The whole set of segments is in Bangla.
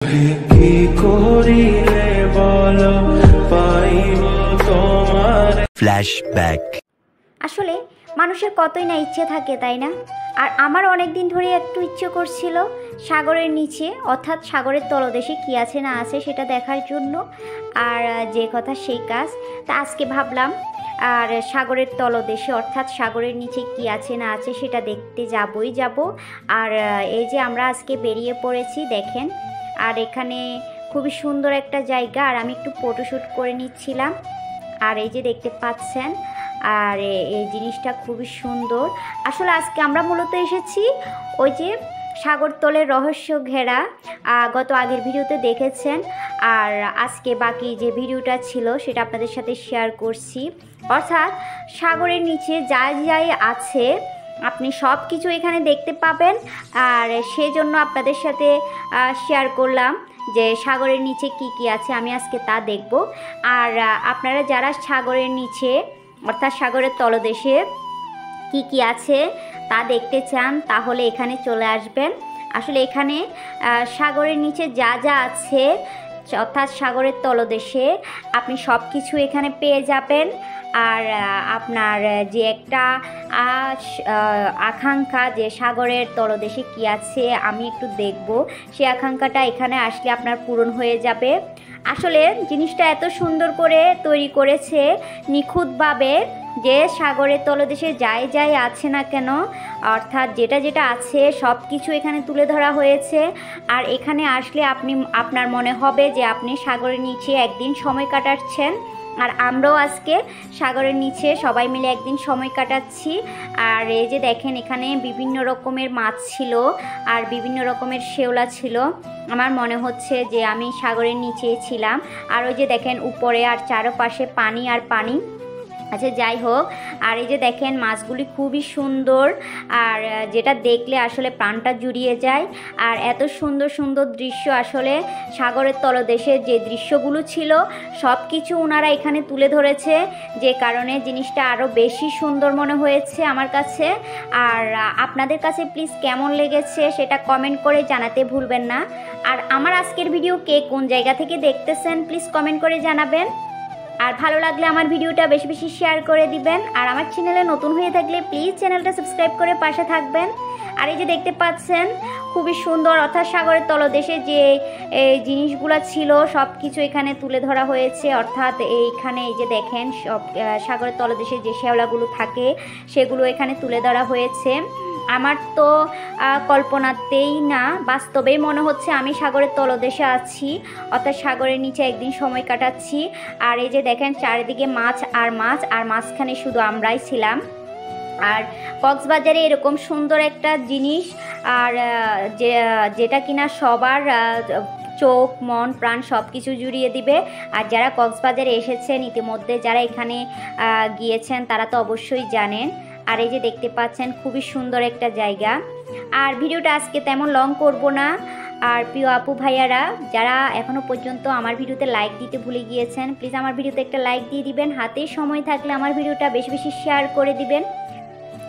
কি করিলে বলো পাইব তোমার ফ্ল্যাশব্যাক। আসলে মানুষের কতই না ইচ্ছে থাকে, তাই না? আর আমার অনেক দিন ধরে একটু ইচ্ছে করছিল সাগরের নিচে অর্থাৎ সাগরের তলদেশে কী আছে না আছে সেটা দেখার জন্য। আর যে কথা সেই কাজ। তা আজকে ভাবলাম আর সাগরের তলদেশে অর্থাৎ সাগরের নিচে কি আছে না আছে সেটা দেখতে যাবই যাব। আর এই যে আমরা আজকে বেরিয়ে পড়েছি দেখেন। আর এখানে খুবই সুন্দর একটা জায়গা, আর আমি একটু ফটোশ্যুট করে নিচ্ছিলাম। আর এই যে দেখতে পাচ্ছেন, আর এই জিনিসটা খুবই সুন্দর। আসলে আজকে আমরা মূলত এসেছি ওই যে সাগরতলের রহস্য ঘেরা, গত আগের ভিডিওতে দেখেছেন। আর আজকে বাকি যে ভিডিওটা ছিল সেটা আপনাদের সাথে শেয়ার করছি। অর্থাৎ সাগরের নিচে যা যাই আছে আপনি সব কিছু এখানে দেখতে পাবেন। আর সেই জন্য আপনাদের সাথে শেয়ার করলাম যে সাগরের নিচে কি কি আছে আমি আজকে তা দেখব। আর আপনারা যারা সাগরের নিচে অর্থাৎ সাগরের তলদেশে কি কি আছে তা দেখতে চান তাহলে এখানে চলে আসবেন। আসলে এখানে সাগরের নিচে যা যা আছে অর্থাৎ সাগরের তলদেশে আপনি সব কিছু এখানে পেয়ে যাবেন। আর আপনার যে একটা আকাঙ্ক্ষা যে সাগরের তলদেশে কি আছে আমি একটু দেখব, সেই আকাঙ্ক্ষাটা এখানে আসলে আপনার পূরণ হয়ে যাবে। আসলে জিনিসটা এত সুন্দর করে তৈরি করেছে নিখুঁতভাবে যে সাগরের তলদেশে যাই যাই আছে না কেন অর্থাৎ যেটা যেটা আছে সব কিছু এখানে তুলে ধরা হয়েছে। আর এখানে আসলে আপনার মনে হবে যে আপনি সাগরের নিচে একদিন সময় কাটাচ্ছেন। আর আমরাও আজকে সাগরের নিচে সবাই মিলে একদিন সময় কাটাচ্ছি। আর এই যে দেখেন এখানে বিভিন্ন রকমের মাছ ছিল আর বিভিন্ন রকমের শেওলা ছিল। আমার মনে হচ্ছে যে আমি সাগরের নিচেই ছিলাম। আর ওই যে দেখেন উপরে আর চারপাশে পানি আর পানি। আচ্ছা যাই হোক, আর এই যে দেখেন মাছগুলি খুবই সুন্দর, আর যেটা দেখলে আসলে প্রাণটা জুড়িয়ে যায়। আর এত সুন্দর সুন্দর দৃশ্য আসলে সাগরের তলদেশে যে দৃশ্যগুলো ছিল সব কিছু ওনারা এখানে তুলে ধরেছে, যে কারণে জিনিসটা আরও বেশি সুন্দর মনে হয়েছে আমার কাছে। আর আপনাদের কাছে প্লিজ কেমন লেগেছে সেটা কমেন্ট করে জানাতে ভুলবেন না। আর আমার আজকের ভিডিও কে কোন জায়গা থেকে দেখতেছেন প্লিজ কমেন্ট করে জানাবেন। আর ভালো লাগলে আমার ভিডিওটা বেশি বেশি শেয়ার করে দিবেন। আর আমার চ্যানেলে নতুন হয়ে থাকলে প্লিজ চ্যানেলটা সাবস্ক্রাইব করে পাশে থাকবেন। আর এই যে দেখতে পাচ্ছেন খুবই সুন্দর অর্থাৎ সাগরের তলদেশে যে জিনিসগুলো ছিল সব কিছু এখানে তুলে ধরা হয়েছে। অর্থাৎ এইখানে এই যে দেখেন সব সাগরের তলদেশে যে শেওলাগুলো থাকে সেগুলো এখানে তুলে ধরা হয়েছে। আমার তো কল্পনাতেই না বাস্তবেই মনে হচ্ছে আমি সাগরের তলদেশে আছি অর্থাৎ সাগরের নিচে একদিন সময় কাটাচ্ছি। আর এই যে দেখেন চারিদিকে মাছ আর মাছ, আর মাঝখানে শুধু আমরাই ছিলাম। আর কক্সবাজারে এরকম সুন্দর একটা জিনিস আর যেটা কিনা সবার চোখ মন প্রাণ সব কিছু জুড়িয়ে দিবে। আর যারা কক্সবাজারে এসেছেন ইতিমধ্যে যারা এখানে গিয়েছেন তারা তো অবশ্যই জানেন। আর এই যে দেখতে পাচ্ছেন খুবই সুন্দর একটা জায়গা। আর ভিডিওটা আজকে তেমন লং করব না। আর প্রিয় আপু ভাইয়ারা যারা এখনও পর্যন্ত আমার ভিডিওতে লাইক দিতে ভুলে গিয়েছেন প্লিজ আমার ভিডিওতে একটা লাইক দিয়ে দিবেন। হাতে সময় থাকলে আমার ভিডিওটা বেশি বেশি শেয়ার করে দিবেন।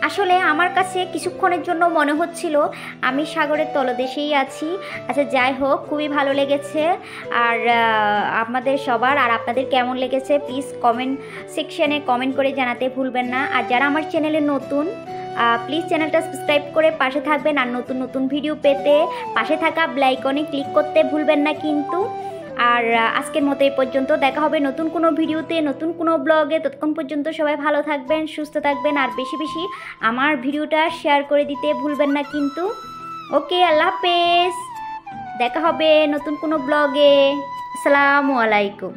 আসলে আমার কাছে কিছুক্ষণের জন্য মনে হচ্ছিল আমি সাগরের তলদেশেই আছি। আচ্ছা যাই হোক, খুবই ভালো লেগেছে। আর আপনাদের সবার আর আপনাদের কেমন লেগেছে প্লিজ কমেন্ট সেকশানে কমেন্ট করে জানাতে ভুলবেন না। আর যারা আমার চ্যানেলে নতুন প্লিজ চ্যানেলটা সাবস্ক্রাইব করে পাশে থাকবেন। আর নতুন নতুন ভিডিও পেতে পাশে থাকা বেল আইকনে ক্লিক করতে ভুলবেন না কিন্তু। আর আজকের মতো এই পর্যন্ত, দেখা হবে নতুন কোনো ভিডিওতে নতুন কোনো ব্লগে। ততক্ষণ পর্যন্ত সবাই ভালো থাকবেন সুস্থ থাকবেন আর বেশি বেশি আমার ভিডিওটা শেয়ার করে দিতে ভুলবেন না কিন্তু। ওকে, আল্লাহ হাফেজ, দেখা হবে নতুন কোনো ব্লগে। আসসালামু আলাইকুম।